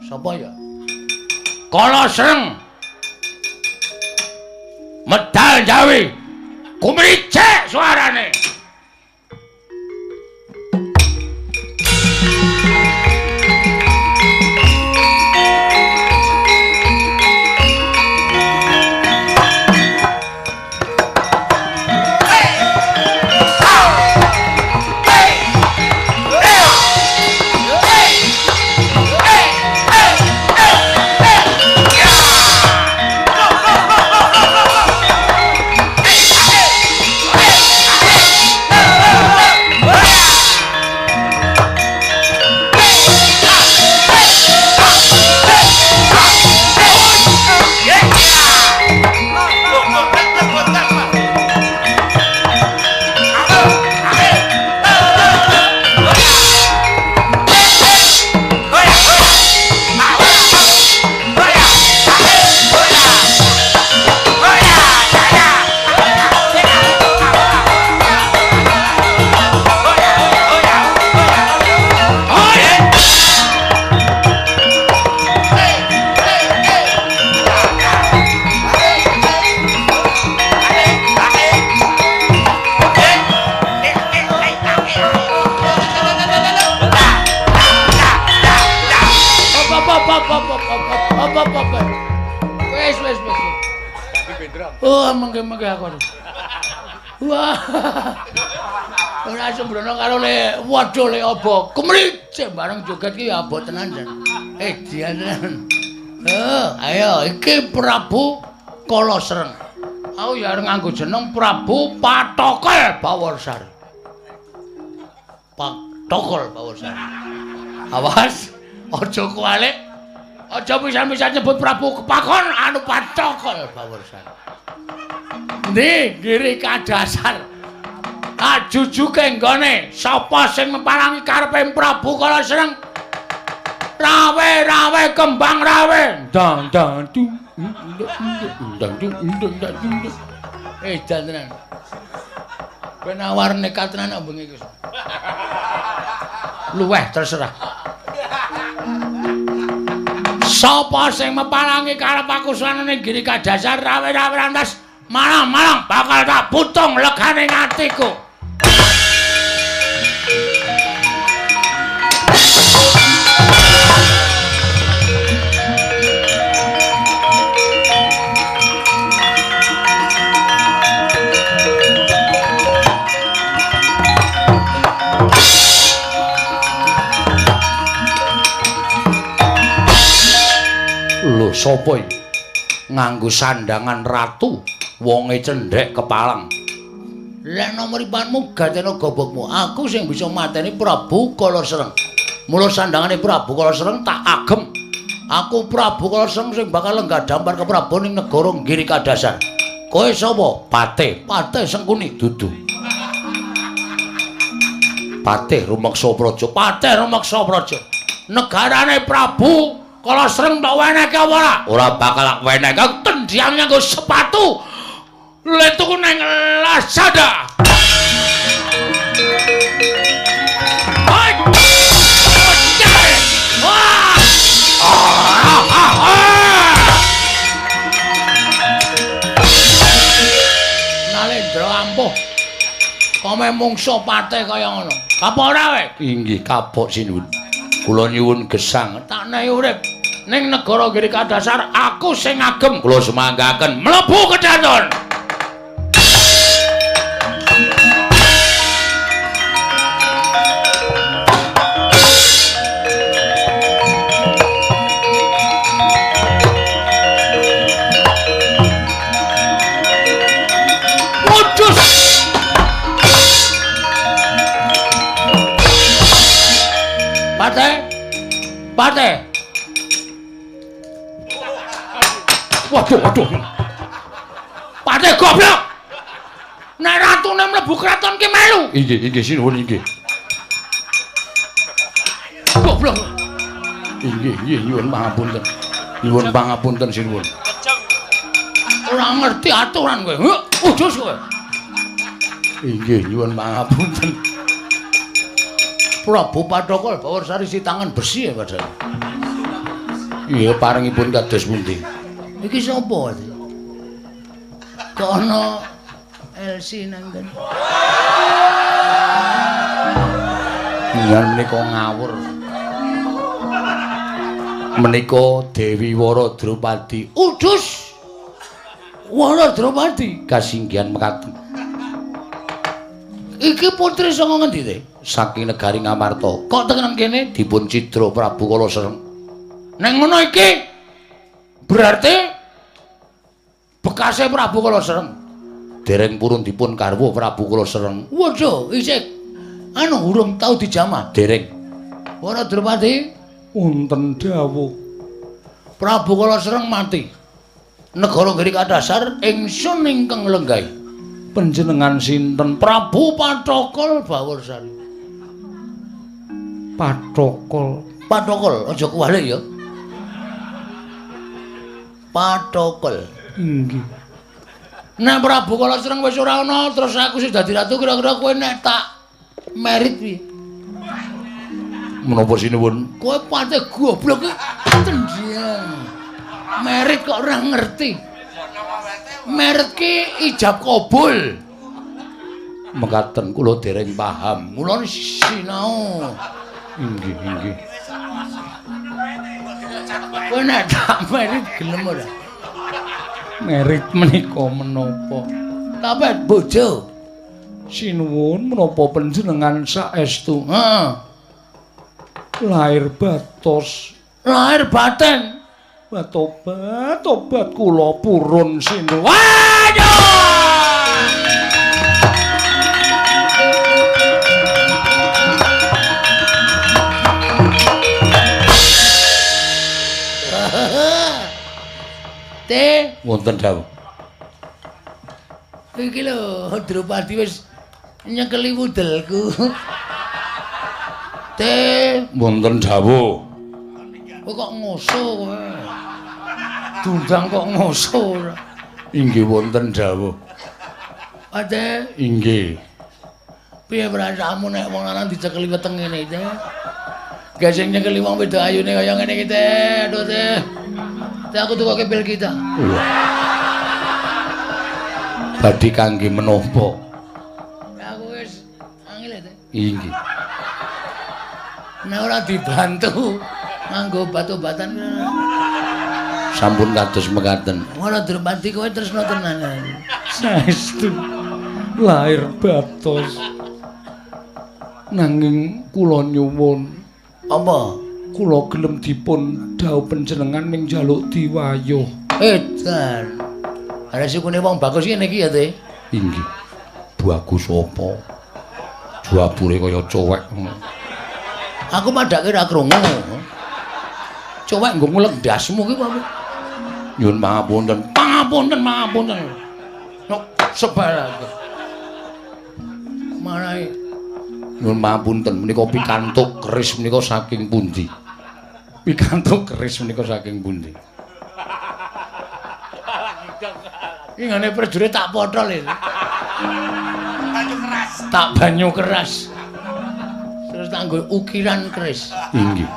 Sapa ya? Kala Sreng. Medal Jawi. Kumricik suarane. Mengke aku. Wah. Ora sembrono karo le waduh le aba. Kemricik bareng joget ki ya aba tenan jan. Dian tenan. Ayo iki Prabu Kala Sreng. Aku ya arep nganggo jeneng Prabu Patokol Bawarsari. Patokol Bawarsari. Awas, aja kualik. Aja pisan-pisan nyebut Prabu Kepakon anu Patokol Bawarsari. Ndi Giri Kadasar. Jujuke nggone sapa sing meparangi karepe Prabu Kala Sreng? Rawe kembang rawe. Dang dang dung. Dang dung dang dung. Jan tenan. Kowe nawar nekat tenan bengi iki. Luweh terserah. Sapa sing meparangi karep aku sanane Giri Kadasar rawe rantas malang bakal tak putung legane atiku. Lho sapa iki? Nganggo sandangan ratu. Wonge cendhek kepalang. Lek nomoripanmu gatena gobokmu, aku sing bisa mateni Prabu Kala Sreng. Mula sandangane Prabu Kala Sreng tak agem. Aku Prabu Kala Sreng sing bakal lenggah dampar ke Prabu ning negara Giri Kadasar. Kowe sapa? Patih Sengkuni dudu. Patih Rumeksa Praja. Negarane Prabu Kala Sreng tak wenehke apa ora? Ora bakal tak wenehke tendiang nganggo sepatu. Letuku nang Lazada. Hai. Wah. Nalendra ampuh. Kome mungsuh patih kaya ngono. Kapok ora kowe? Inggih, kapok sinuwun. Kula nyuwun gesang tak nehi urip ning negara Giri Kadasar aku sing ngagem. Kula semanggaken mlebu kedaton. Patih. Waduh. Patih goblok. Nek ratune mlebu kraton ki melu. Inggih sinuwun inggih. Goblok. Inggih nyuwun pangapunten. Nyuwun pangapunten sinuwun. Ora ngerti aturan kowe. Udus kowe. Inggih nyuwun pangapunten. Prabu Patokol Bawarsari si tangan besi ya padahal. Iya paringipun kados pundi? Iki sapa iki? Kok ana Elsi nang kene. Ngan menika ngawur. Menika Dewi Wara Drupadi. Udus. Wara Drupadi kasinggihan mekaten. Iki putri saka ngendi te? Saking negari Ngamarta. Kok tekan kene dipun cidra Prabu Kala Sereng. Neng ngono iki berarti bekase Prabu Kala Sereng. Dereng purun dipun garwa Prabu Kala Sereng. Waduh, isih urung tau dijamah. Dereng. Wara Drupadi wonten dawuh Prabu Kala Sereng mati. Negara nggih kadasar ingsun ingkang lenggah. Panjenengan sinten? Prabu Pathokol Bawursari. Pathokol aja kuwale ya. Pathokol. Nggih. Nek Prabu Kala Sereng wis ora ana, terus aku sing dadi ratu kira-kira kowe nek tak merit piye? Menapa sinuwun? Kowe pate goblok iki tendian. Merit kok ora ngerti. Merit ki ijab kabul. Mekaten kula dereng paham. Mula sinau. Inggih. Kowe nek tak merit gelem ora? Merit menika menapa? Tapet bojo. Sinuwun menapa panjenengan saestu? Heeh. Lahir batos, lahir baten. Tobat kula purun sinuwun. Waduh! Te wonten dawuh. Iki lho Drupadi wis nyekeli wudelku. Te wonten dawuh. Kok ngoso kowe? Dundang kok ngoso ora? Inggih wonten dawuh. Ade? Inggih. Piye perasaanmu nek wong lanang dicekeli weteng ngene iki? Gak sing nyekeli wong wedok ayune kaya ngene iki, aduh Teh. Teh aku tukoke pil kita. Badhe kangge menapa? Aku wis angel Teh. Inggih. Nek ora dibantu nganggo obat-obatan sampun kados mekaten. Wala Drupadi kowe tresna tenan. Saestu lahir batos. Nanging kula nyuwun apa? Kula gelem dipun dhawuh panjenengan ning njaluk diwayuh. Edan. Ana sukune wong bagus ngene iki ya, Teh. Inggih. Bagus apa? Jabure kaya cowek. Aku padake ra krungu. Cowek nggo ngulek ndasmu ki apa? Nyuwun pangapunten. Nok sebarake. Marahe. Nyuwun pangapunten menika pikantuk keris menika saking pundi? Pikantuk keris menika saking pundi? Iki ngene prajurit tak pothol iki. Banyu keras. Tak banyu keras. Terus tak nggo ukiran keris. Inggih.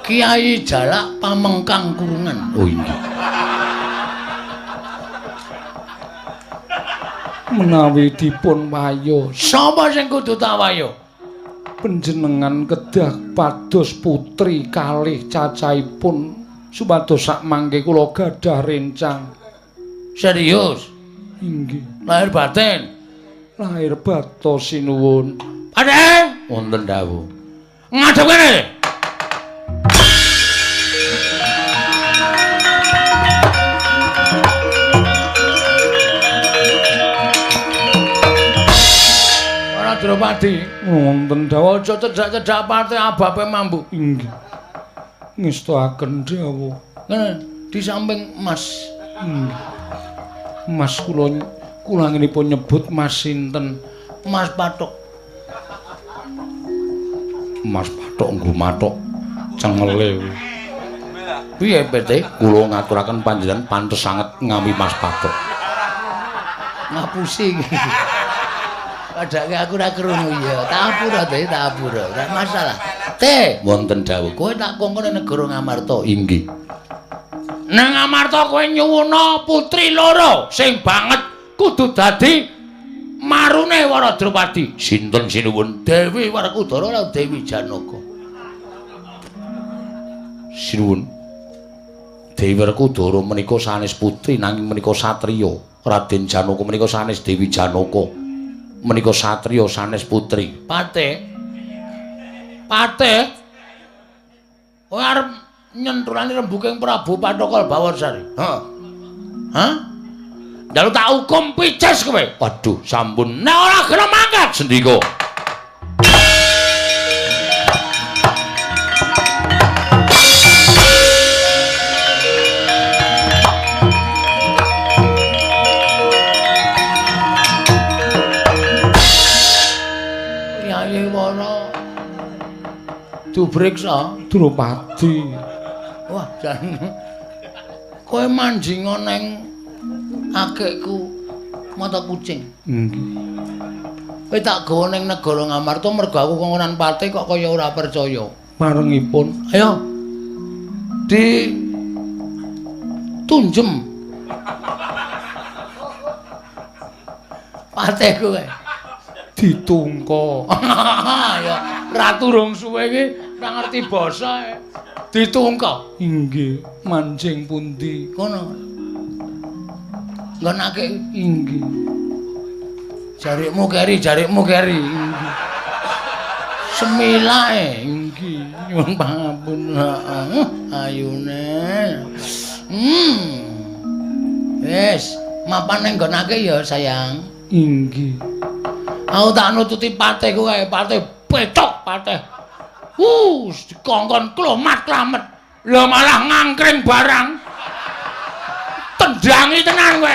Kiai Jalak Pamengkang Kurungan. Oh inggih. Menawi dipun wayuh, sapa sing kudu tak wayuh? Panjenengan kedah pados putri kalih cacahipun supados sak mangke kula gadah rencang. Serius? Inggih. Lahir batin. Lahir batos sinuwun. Padhe wonten dawuh. Ngadhep kene. Drupadi wonten dawuh aja cedhak-cedhak pate abape mambu. Inggih. Ngestakaken dawuh. Ngene di samping Mas. Mas kula ngenipun nyebut Mas sinten? Mas Pathok. Mas Pathok nggo mathok cengele. Piye PT? Kula ngaturaken panjenengan pantes sanget ngami Mas Pathok. Ngapusi. Padahal aku ora krungu ya. Tak apura, tak apura. Ora masalah. Te, wonten dawuh. Kowe tak kongkon negara Ngamarta. Inggih. Nang Ngamarta kowe nyuwuna putri loro sing banget kudu dadi marune Waradrupadi. Sinten sinuwun? Dewi Werkudara lan Dewi Janaka. Sinuwun. Dewi Werkudara menika sanes putri nanging menika satriya. Raden Janaka menika sanes Dewi Janaka. Menika satriya sanes putri. Patih. Kowe arep nyentrulane rembuking Prabu Pathokal Bawarsari. Heeh. Hah? Dalu tak hukum pices kowe. Waduh, sampun. Nek ora gelem mangkat sendika. Yayi Wara dubriksa Drupadi. Wah, jan kowe manjinga neng akekku mata kucing. Nggih. Kowe tak gawa ning negara Ngamarta mergo aku kongkonan Patih kok kaya ora percaya. Marengipun, ayo. Di tunjem. Patih kowe. Ditungka. Ya, ratu rong suwe iki ora ngerti basa. Ditungka. Inggih, manjing pundi? Kono. Ngonake inggih. Jarikmu keri. Inggih. Semilake inggih. Nyuwun pangapun. Ayune. Wis, mapan ning nggonake ya, sayang. Inggih. Aku tak nututi Patih kowe, Patih petok Patih. Dikongkon klomat-klamet. Lah malah ngangkring barang. Tendangi tenan kowe.